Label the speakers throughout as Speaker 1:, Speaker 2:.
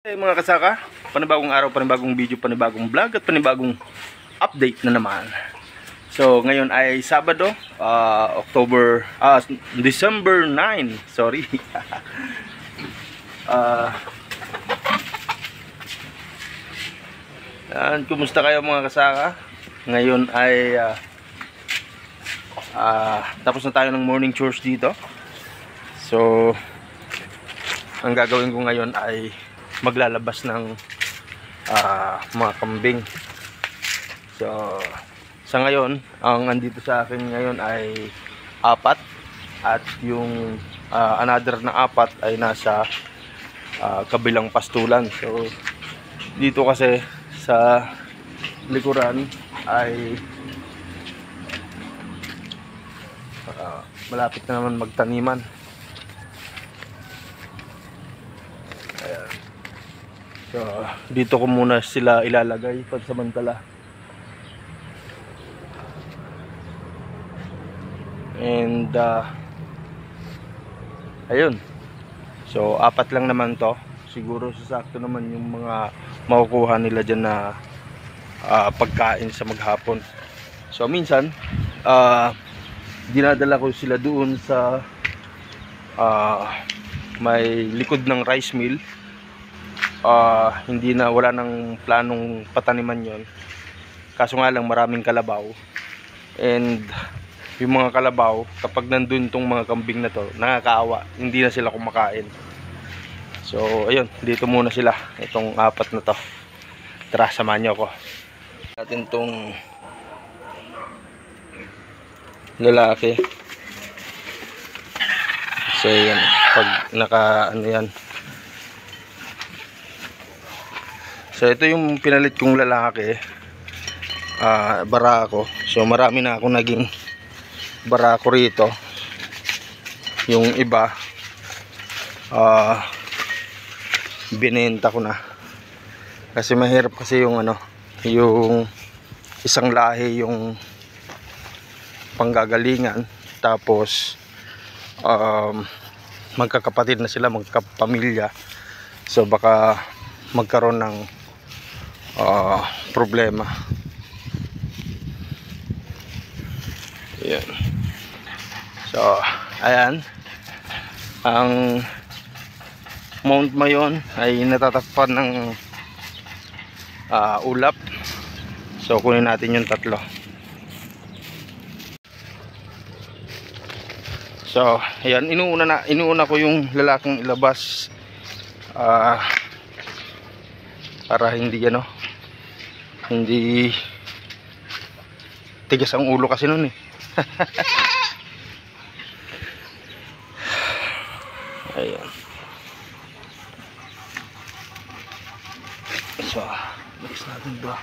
Speaker 1: Hey mga kasaka, panibagong araw, panibagong video, panibagong vlog at panibagong update na naman. So ngayon ay Sabado, December 9, sorry. Kumusta kayo mga kasaka? Ngayon ay tapos na tayo ng morning chores dito. So ang gagawin ko ngayon ay maglalabas ng mga kambing. So sa ngayon, ang andito sa akin ngayon ay 4 at yung another na 4 ay nasa kabilang pastulan. So dito kasi sa likuran ay malapit na naman magtaniman. Ayan. So dito ko muna sila ilalagay pansamantala. And ayun. So 4 lang naman to. Siguro sasakto naman yung mga makukuha nila dyan na pagkain sa maghapon. So minsan dinadala ko sila doon sa may likod ng rice mill. Wala nang planong pataniman yon. Kaso nga lang maraming kalabaw. And yung mga kalabaw, kapag nandun tong mga kambing na to, nakakaawa, hindi na sila kumakain. So ayun, dito muna sila, itong 4 na to. Tara, samahan nyo ako. Natin tong lalaki. So yan, pag yan. So ito yung pinalit kong lalaki, barako. So marami na akong naging barako rito. Yung iba binenta ko na. Kasi mahirap kasi yung yung isang lahi yung panggagalingan, tapos magkakapatid na sila, magkapamilya. So baka magkaroon ng problema. Ayan. So ayan, ang Mount Mayon ay natatakpan ng ulap. So kunin natin yung 3. So ayan, inuuna ko yung lalaking ilabas para hindi hindi tigas ang ulo kasi nun eh. Ayan. So bilis natin ba?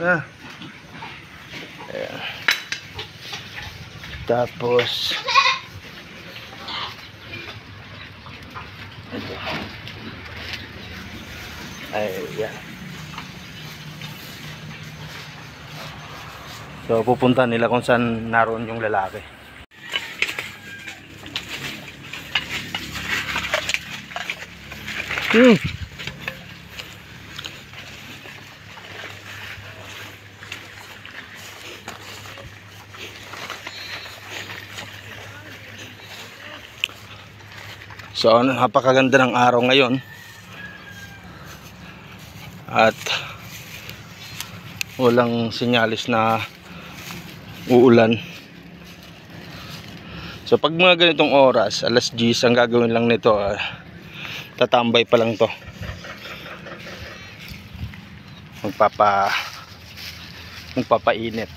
Speaker 1: Ayan. Tapos ito. Ayan. So pupunta nila kung saan naroon yung lalaki. So napakaganda ng araw ngayon. At walang sinyalis na uulan. So pag mga ganitong oras, alas 10, ang gagawin lang nito, tatambay pa lang to. Magpapainit.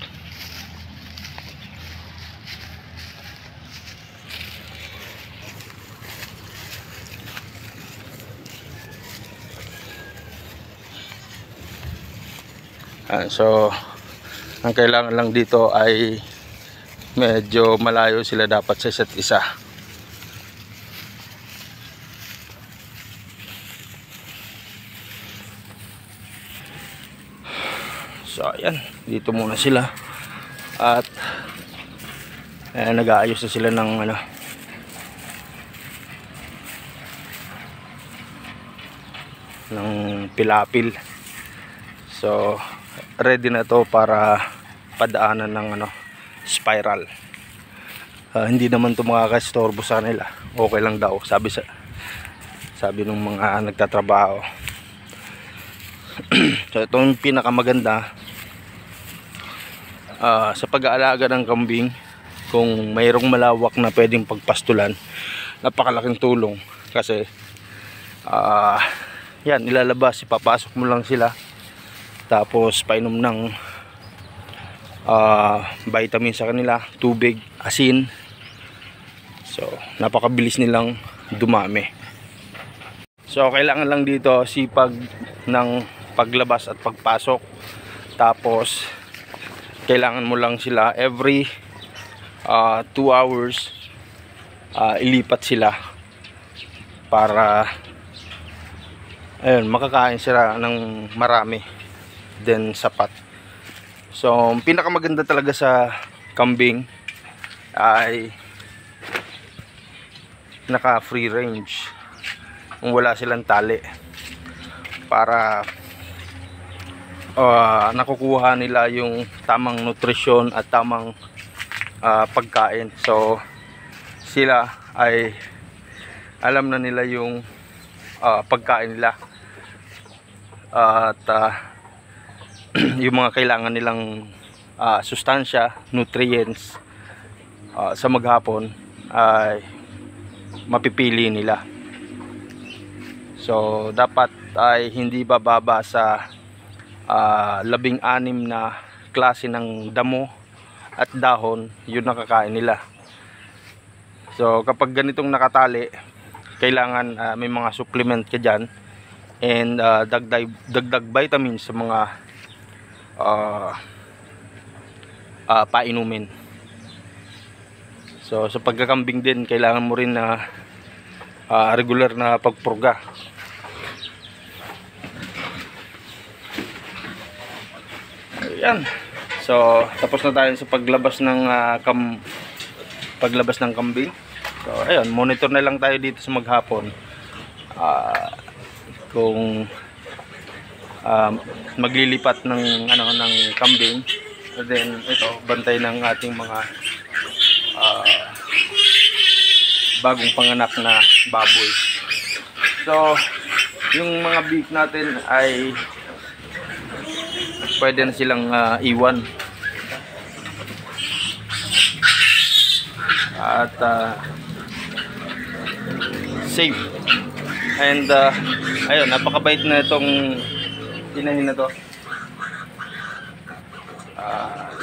Speaker 1: So ang kailangan lang dito ay medyo malayo sila dapat sa isa't isa. So ayan, dito muna sila. At nag-aayos na sila ng ng pilapil. So ready na to para padaanan ng spiral. Hindi naman to makakastorbo sa kanila, okay lang daw, sabi ng mga nagtatrabaho. So ito yung pinakamaganda sa pag-aalaga ng kambing. Kung mayroong malawak na pwedeng pagpastulan, napakalaking tulong kasi yan, ilalabas, ipapasok mo lang sila, tapos painom ng vitamin sa kanila, tubig, asin. So napakabilis nilang dumami. So kailangan lang dito sipag ng paglabas at pagpasok, tapos kailangan mo lang sila every 2 hours ilipat sila para ayun, makakain sila ng marami, then sapat. So pinakamaganda talaga sa kambing ay naka free range, kung wala silang tali, para nakukuha nila yung tamang nutrisyon at tamang pagkain. So sila ay alam na nila yung pagkain nila at yung mga kailangan nilang sustansya, nutrients sa maghapon ay mapipili nila. So dapat ay hindi bababa sa 16 na klase ng damo at dahon yun nakakain nila. So kapag ganitong nakatali, kailangan may mga supplement ka dyan, and dagdag vitamins sa mga painumin. So sa pagkakambing din, kailangan mo rin na regular na pagpurga. Ayan. So tapos na tayo sa paglabas ng kambing. So ayun, monitor na lang tayo dito sa maghapon. Kung maglilipat ng kambing, and then ito, bantay ng ating mga bagong panganak na baboy. So yung mga beef natin ay pwede na silang iwan at safe. And ayun, napakabait na itong inahin na to.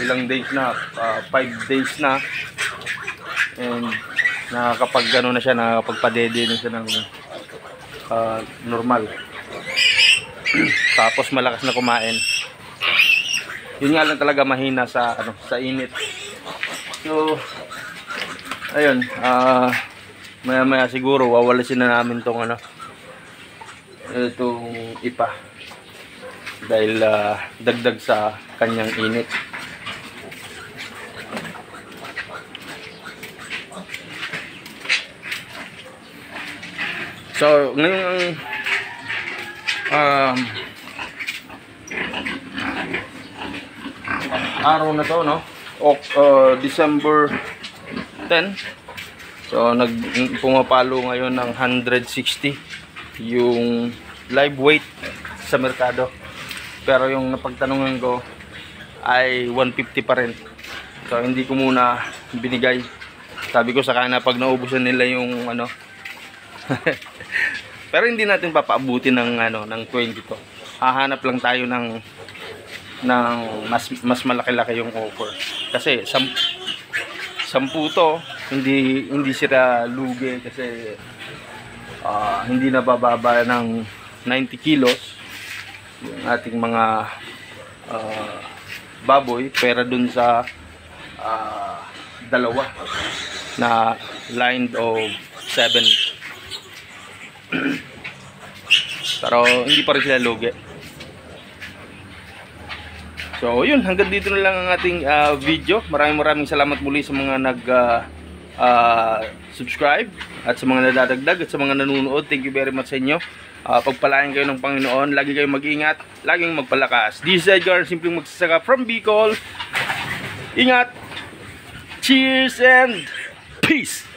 Speaker 1: Ilang days na, 5 days na, and nakakapag na siya, nakakapagpadede na siya ng normal. Tapos malakas na kumain. Yun nga lang talaga, mahina sa sa init. So ayun, maya maya siguro wawalasin na namin tong itong ipa, dahil dagdag sa kanyang init. So ngayong araw na to, December 10. So pumapalo ngayon ng 160 yung live weight sa merkado, pero yung napagtanungan ko ay 150 pa rin. So hindi ko muna binigay, sabi ko sa kana pag naubusan nila yung pero hindi natin papaabutin ng 20 to. Hahanap lang tayo ng mas malaki-laki yung offer, kasi 10 to, hindi sila lugi, kasi hindi nabababa ng 90 kilos yung ating mga baboy, pera dun sa dalawa na line of 7. Pero hindi pa rin sila lugi. So yun, hanggang dito na lang ang ating video. Maraming salamat muli sa mga nag subscribe. At sa mga nadadagdag at sa mga nanonood, thank you very much sa inyo. Pagpalain kayo ng Panginoon. Lagi kayong mag-ingat. Laging magpalakas. This is Edgar, simpleng magsasaka from Bicol. Ingat. Cheers and peace.